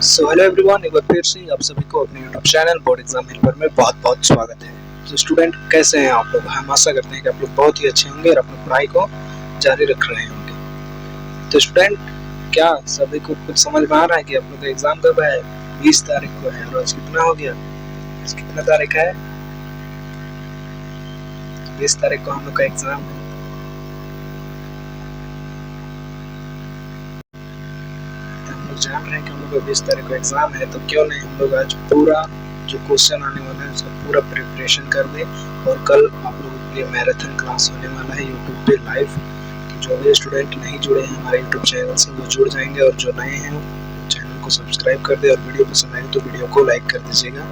So hello everyone, एक बार फिर से आप सभी को अपने YouTube channel board exam helper में बहुत बहुत स्वागत है। तो स्टूडेंट, कैसे हैं आप लोग? हम आशा करते हैं कि आप लोग बहुत ही अच्छे होंगे और अपनी पढ़ाई को जारी रख रहे होंगे। तो स्टूडेंट, क्या सभी को कुछ समझ में आ रहा है कि आप लोग का एग्जाम कब है? 20 तारीख को है। और आज कितना हो गया? आज कितना तारीख है? 20 तारीख को हम लोग का एग्जाम है। जान रहे हैं कि हम लोग का 20 तारीख को एग्जाम है, तो क्यों नहीं हम लोग आज पूरा जो क्वेश्चन आने वाला है उसका पूरा प्रिपरेशन कर दें। और कल आप लोगों के लिए मैराथन क्लास होने वाला है यूट्यूब पे लाइव। तो जो भी स्टूडेंट नहीं जुड़े हैं हमारे यूट्यूब चैनल से वो जुड़ जाएंगे, और जो नए हैं चैनल को सब्सक्राइब कर दे, और वीडियो पसंद आए तो वीडियो को लाइक कर दीजिएगा।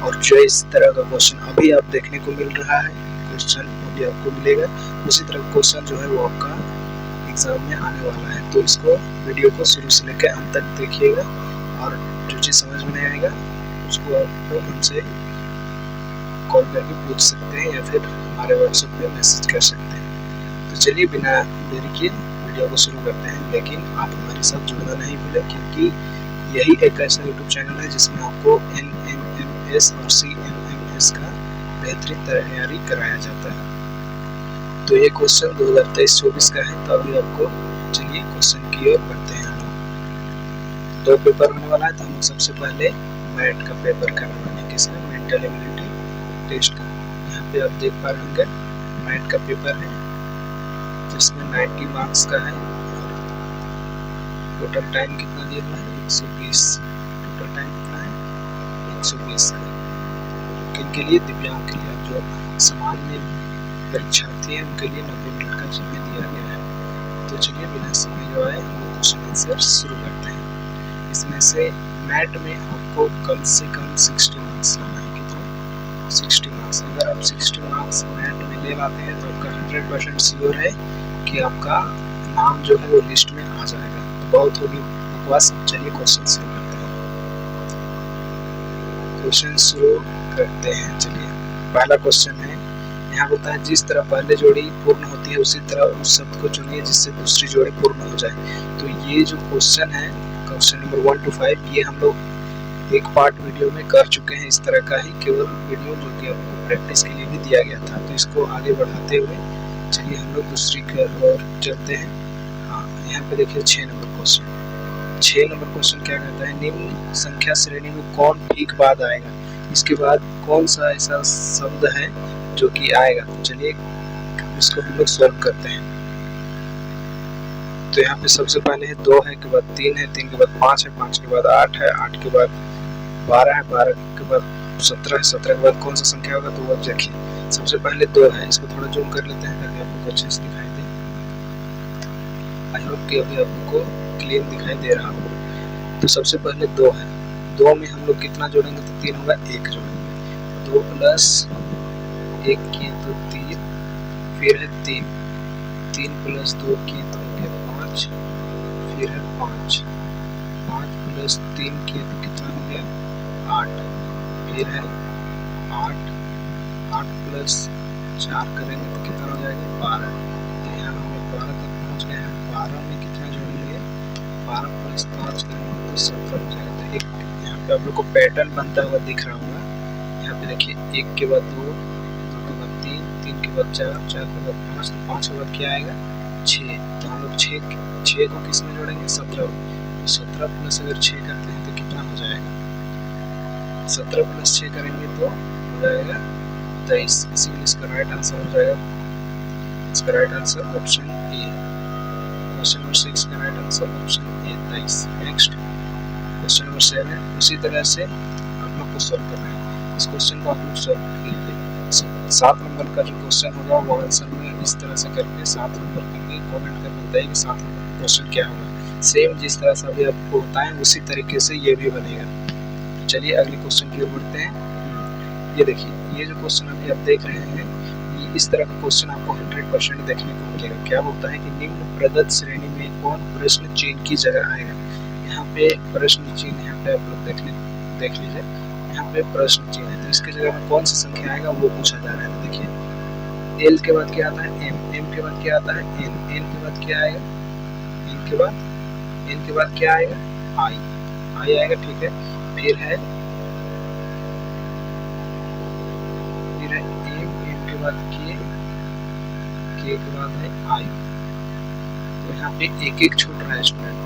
और जो इस तरह का क्वेश्चन अभी आप देखने को मिल रहा है, क्वेश्चन वो भी आपको मिलेगा। उसी तरह का क्वेश्चन जो है वो आपका एग्जाम में आने वाला है। तो इसको वीडियो को शुरू से लेकर अंत तक देखिएगा, और जो चीज़ समझ में नहीं आएगा उसको आप लोग हमसे कॉल करके पूछ सकते हैं, या फिर हमारे व्हाट्सएप पे मैसेज कर सकते हैं। तो चलिए बिना देरी किए वीडियो को शुरू करते हैं। लेकिन आप हमारे साथ जुड़ना नहीं भूलें, क्योंकि यही एक ऐसा यूट्यूब चैनल है जिसमें आपको NMMS और CMMS का बेहतरीन तैयारी कराया जाता है। तो ये क्वेश्चन 2023-24 का है। तो अभी आपको चलिए क्वेश्चन की ओर बढ़ते हैं। हम लोग 2 पेपर होने वाला है, तो हम लोग सबसे पहले मैथ का पेपर करने वाले हैं। किसका? मेंटल एबिलिटी टेस्ट का। यहाँ पे आप देख पा रहे होंगे मैथ का पेपर है, जिसमें 90 मार्क्स का है। टोटल टाइम कितना दिया हुआ है? 120। टोटल टाइम कितना है? 120 का। किनके लिए? दिव्यांग के लिए। जो सामान्य परीक्षार्थी हैं उनके लिए 90 मिनट का समय दिया गया है। तो चलिए बिना समय गवाए हम लोग क्वेश्चन आंसर शुरू करते हैं। इसमें से मैथ में आपको कम से कम 60 मार्क्स लाना है। कितना? 60 मार्क्स। अगर आप 60 मार्क्स मैथ में ले आते हैं तो आपका 100% श्योर है कि आपका नाम जो है वो लिस्ट में आ जाएगा। तो बहुत होगी बकवास, चलिए क्वेश्चन शुरू करते हैं। क्वेश्चन शुरू करते हैं। चलिए, पहला क्वेश्चन है, यहाँ होता है जिस तरह पहले जोड़ी पूर्ण होती है उसी तरह उस शब्द को चुनिए जिससे दूसरी जोड़ी पूर्ण हो जाए। तो ये जो क्वेश्चन है, क्वेश्चन नंबर 1 to 5, ये हम लोग एक पार्ट वीडियो में कर चुके हैं। इस तरह का ही केवल वीडियो जो कि आपको प्रैक्टिस के लिए भी दिया गया था। तो इसको आगे बढ़ाते हुए चलिए हम लोग दूसरी की ओर चलते हैं। हाँ, यहाँ पे देखिए 6 नंबर क्वेश्चन। 6 नंबर क्वेश्चन क्या कहता है? निम्न संख्या श्रेणी में कौन ठीक बाद आएगा? इसके बाद कौन सा ऐसा शब्द है जो कि आएगा? तो चलिए इसको हम लोग सॉल्व करते हैं। तो यहाँ पे सबसे पहले है 2 है, के बाद 3 है, 3 के बाद 5 है, 5 के बाद 8 है, 8 के बाद 12 है, 12 के बाद 17 है, 17 के बाद कौन सा संख्या होगा? तो वो देखिए सबसे पहले 2 है। इसको थोड़ा जूम कर लेते हैं ताकि आपको अच्छे से दिखाई दे। आई होप कि अभी आपको क्लियर दिखाई दे रहा होगा। तो सबसे पहले 2 है। 2 में हम लोग कितना जोड़ेंगे? तो 3 होगा, 1 जोड़ेंगे। 2 प्लस 1 किए तो 3, फिर है 3, 3 प्लस 2 किए तो 5, फिर है 5, 5 प्लस 3 किए तो कितना हो गया? 8, फिर है 8, 8 प्लस 4 करेंगे तो कितना हो जाएगा? 12। तो यहाँ हम लोग 12 तक पहुँच गए हैं। 12 में कितना जोड़ेंगे? 12 प्लस 5 करेंगे तो 17 हो जाएगा। तो एक यहाँ पे आप लोग को पैटर्न बनता हुआ दिख रहा होगा। यहाँ पे देखिए 1 के बाद 2, 2 के बाद 3, 3 के बाद 4, 4 के बाद 5, तो 5 के बाद क्या आएगा? 6। तो हम लोग 6 को किस में जोड़ेंगे? 17। तो 17 प्लस अगर 6 करते हैं तो कितना हो जाएगा? 17 प्लस 6 करेंगे तो हो जाएगा 23। इसीलिए इसका राइट आंसर हो जाएगा, इसका right answer option A. Question number 6 का right answer option A, 23। Next question number 7। उसी तरह से आप लोग को सॉल्व करना है। इस क्वेश्चन को आप लोग सॉल्व कीजिए। 7 नंबर का जो क्वेश्चन होगा वो आंसर में इस तरह से करके 7 नंबर करके कमेंट करके बताइए कि 7 नंबर का क्वेश्चन क्या होगा। सेम जिस तरह से अभी आपको बताएं उसी तरीके से ये भी बनेगा। तो चलिए अगले क्वेश्चन की ओर बढ़ते हैं। ये देखिए, ये जो क्वेश्चन अभी आप देख रहे हैं, ये इस तरह का क्वेश्चन आपको 100% देखने को मिलेगा। क्या बोलता है कि निम्न प्रदत्त श्रेणी में कौन प्रश्न चिन्ह की जगह आएगा? यहाँ पे प्रश्न चिन्ह, यहाँ पे आप लोग देख लीजिए, यहाँ पे प्रश्न चिन्ह है। तो इसके जगह में कौन सा संख्या आएगा वो पूछा जा रहा है। तो देखिए एल के बाद क्या आता है? एम, एम के बाद क्या आता है? एन, एन के बाद क्या आएगा? एन के बाद क्या आएगा? आई, आई आएगा, ठीक है। फिर है एम, एम के बाद के बाद है आई। तो यहाँ पे एक एक छूट रहा है स्टूडेंट,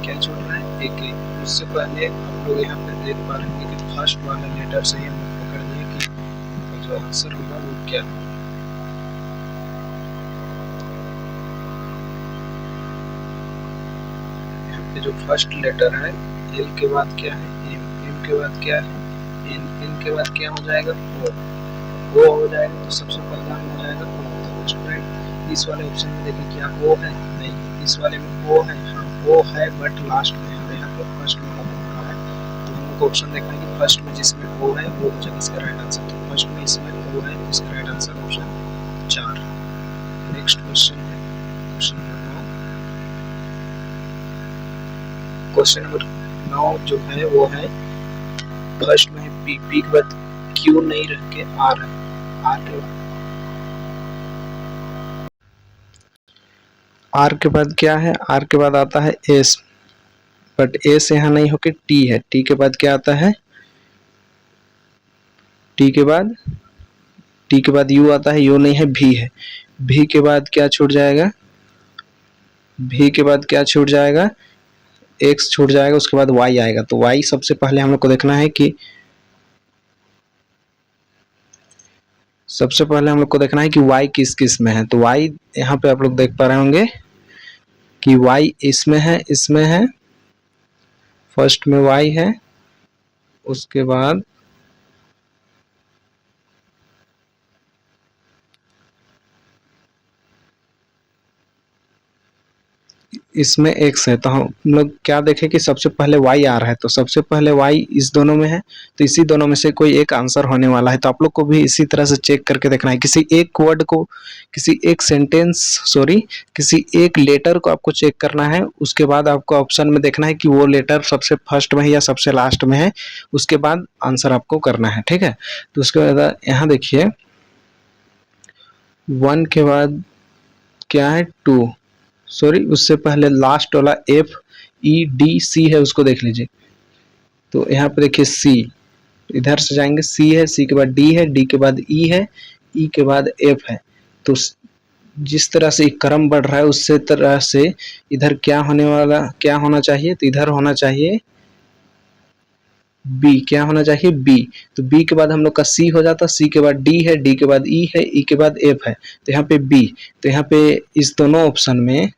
क्या छूट रहा है? एक एक। उससे पहले हम लोग यहाँ पे देख पा रहे हैं कि फर्स्ट वाला लेटर से ही हम लोग पकड़ लिए कि जो आंसर होगा वो क्या होगा। यहाँ पे जो फर्स्ट लेटर है एल के बाद क्या है? एम, एम के बाद क्या है? एन, एन के बाद क्या हो जाएगा? ओ हो जाएगा। तो सबसे पहला हो जाएगा ओ। तो स्टूडेंट इस वाले ऑप्शन में देखिए क्या ओ है? नहीं। इस वाले में ओ है, हाँ ओ है, बट लास्ट में है, यहाँ पे फर्स्ट में है। तो हम लोग को ऑप्शन देखना है कि फर्स्ट में जिसमें ओ है वो हो जाएगा इसका राइट आंसर। तो फर्स्ट में इसमें ओ है, इसका right answer option 4। Next question है क्वेश्चन नंबर 9। क्वेश्चन नंबर 9 जो है वो है फर्स्ट में पी, पी के बाद क्यू नहीं रख के आर है। आर के बाद क्या है? आर के बाद आता है एस, बट एस यहाँ नहीं होके टी है। टी के बाद क्या आता है? टी के बाद यू आता है, यू नहीं है, भी है। भी के बाद क्या छूट जाएगा? भी के बाद क्या छूट जाएगा? एक्स छूट जाएगा, उसके बाद वाई आएगा। तो वाई सबसे पहले हम लोग को देखना है कि सबसे पहले हम लोग को देखना है कि y किस किस में है। तो y यहाँ पे आप लोग देख पा रहे होंगे कि y इसमें है, फर्स्ट में y है, उसके बाद इसमें x है। तो हम लोग क्या देखें कि सबसे पहले y आ रहा है, तो सबसे पहले y इस दोनों में है, तो इसी दोनों में से कोई एक आंसर होने वाला है। तो आप लोग को भी इसी तरह से चेक करके देखना है। किसी एक वर्ड को, किसी एक लेटर को आपको चेक करना है। उसके बाद आपको ऑप्शन में देखना है कि वो लेटर सबसे फर्स्ट में है या सबसे लास्ट में है, उसके बाद आंसर आपको करना है, ठीक है। तो उसके बाद यहाँ देखिए 1 के बाद क्या है? 2, सॉरी उससे पहले लास्ट वाला FEDC है, उसको देख लीजिए। तो यहाँ पे देखिए सी, इधर से जाएंगे, सी है, सी के बाद डी है, डी के बाद ई है, ई के बाद एफ है। तो जिस तरह से क्रम बढ़ रहा है उससे तरह से इधर क्या होना चाहिए? तो इधर होना चाहिए बी। क्या होना चाहिए? बी। तो बी के बाद हम लोग का सी हो जाता, सी के बाद डी है, डी के बाद ई है, ई के बाद एफ है। तो यहाँ पे बी। तो यहाँ पे इस दोनों ऑप्शन में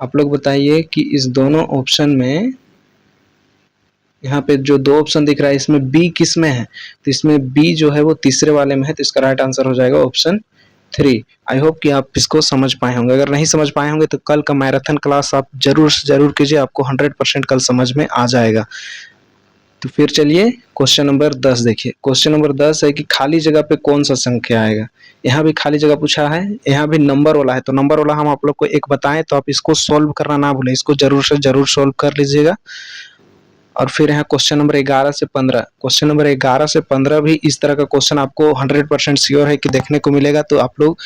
आप लोग बताइए कि इस दोनों ऑप्शन में यहाँ पे जो दो ऑप्शन दिख रहा है इसमें बी किस में है? तो इसमें बी जो है वो तीसरे वाले में है। तो इसका राइट आंसर हो जाएगा ऑप्शन 3। आई होप कि आप इसको समझ पाए होंगे। अगर नहीं समझ पाए होंगे तो कल का मैराथन क्लास आप जरूर से जरूर कीजिए, आपको 100% कल समझ में आ जाएगा। तो फिर चलिए क्वेश्चन नंबर 10 देखिए। क्वेश्चन नंबर 10 है कि खाली जगह पे कौन सा संख्या आएगा। यहाँ भी खाली जगह पूछा है, यहाँ भी नंबर वाला है। तो नंबर वाला हम आप लोग को एक बताएं, तो आप इसको सॉल्व करना ना भूलें, इसको जरूर से जरूर सॉल्व कर लीजिएगा। और फिर यहाँ क्वेश्चन नंबर 11 से 15, क्वेश्चन नंबर 11 से 15 भी इस तरह का क्वेश्चन आपको 100% श्योर है कि देखने को मिलेगा। तो आप लोग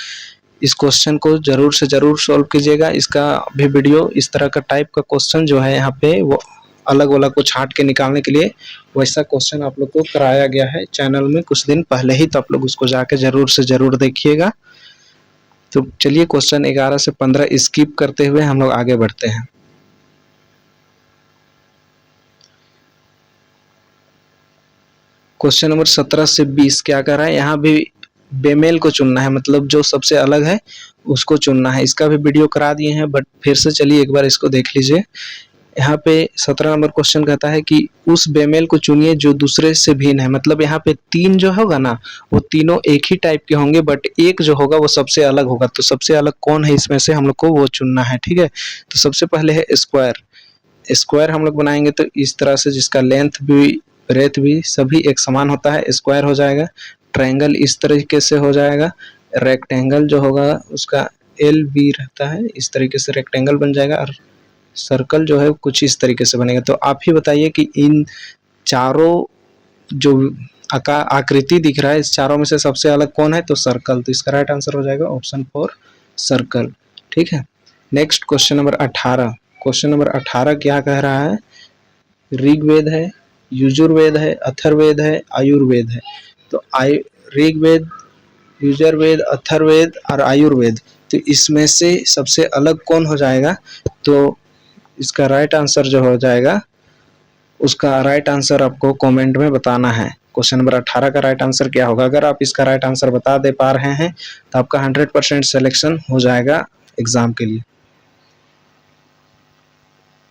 इस क्वेश्चन को जरूर से जरूर सॉल्व कीजिएगा। इसका भी वीडियो, इस तरह का टाइप का क्वेश्चन जो है यहाँ पे वो अलग अलग को छांट के निकालने के लिए वैसा क्वेश्चन आप लोग को कराया गया है चैनल में कुछ दिन पहले ही। तो आप लोग उसको जाके जरूर से जरूर देखिएगा। तो चलिए क्वेश्चन 11 से 15 स्किप करते हुए हम लोग आगे बढ़ते हैं। क्वेश्चन नंबर 17 से 20 क्या कर रहा है? यहाँ भी बेमेल को चुनना है, मतलब जो सबसे अलग है उसको चुनना है। इसका भी वीडियो करा दिए हैं, बट फिर से चलिए एक बार इसको देख लीजिए। यहाँ पे 17 नंबर क्वेश्चन कहता है कि उस बेमेल को चुनिए जो दूसरे से भिन्न है। मतलब यहाँ पे 3 जो होगा ना वो तीनों एक ही टाइप के होंगे, बट एक जो होगा वो सबसे अलग होगा। तो सबसे अलग कौन है इसमें से हम लोग को वो चुनना है, ठीक है। तो सबसे पहले है स्क्वायर। स्क्वायर हम लोग बनाएंगे तो इस तरह से, जिसका लेंथ भी ब्रेथ भी सभी एक समान होता है, स्क्वायर हो जाएगा। ट्रायंगल इस तरीके से हो जाएगा। रेक्टेंगल जो होगा उसका LB रहता है, इस तरीके से रेक्टेंगल बन जाएगा। और सर्कल जो है कुछ इस तरीके से बनेगा। तो आप ही बताइए कि इन चारों जो आकृति दिख रहा है, इस चारों में से सबसे अलग कौन है? तो सर्कल। तो इसका राइट आंसर हो जाएगा ऑप्शन 4 सर्कल, ठीक है। Next question number 18। Question number 18 क्या कह रहा है? ऋग्वेद है, यजुर्वेद है, अथर्ववेद है, आयुर्वेद है। तो ऋग्वेद, यजुर्वेद, अथर्ववेद और आयुर्वेद, तो इसमें से सबसे अलग कौन हो जाएगा? तो इसका राइट आंसर जो हो जाएगा, उसका राइट आंसर आपको कमेंट में बताना है। क्वेश्चन नंबर 18 का राइट आंसर क्या होगा? अगर आप इसका राइट आंसर बता दे पा रहे हैं तो आपका 100% सिलेक्शन हो जाएगा एग्जाम के लिए।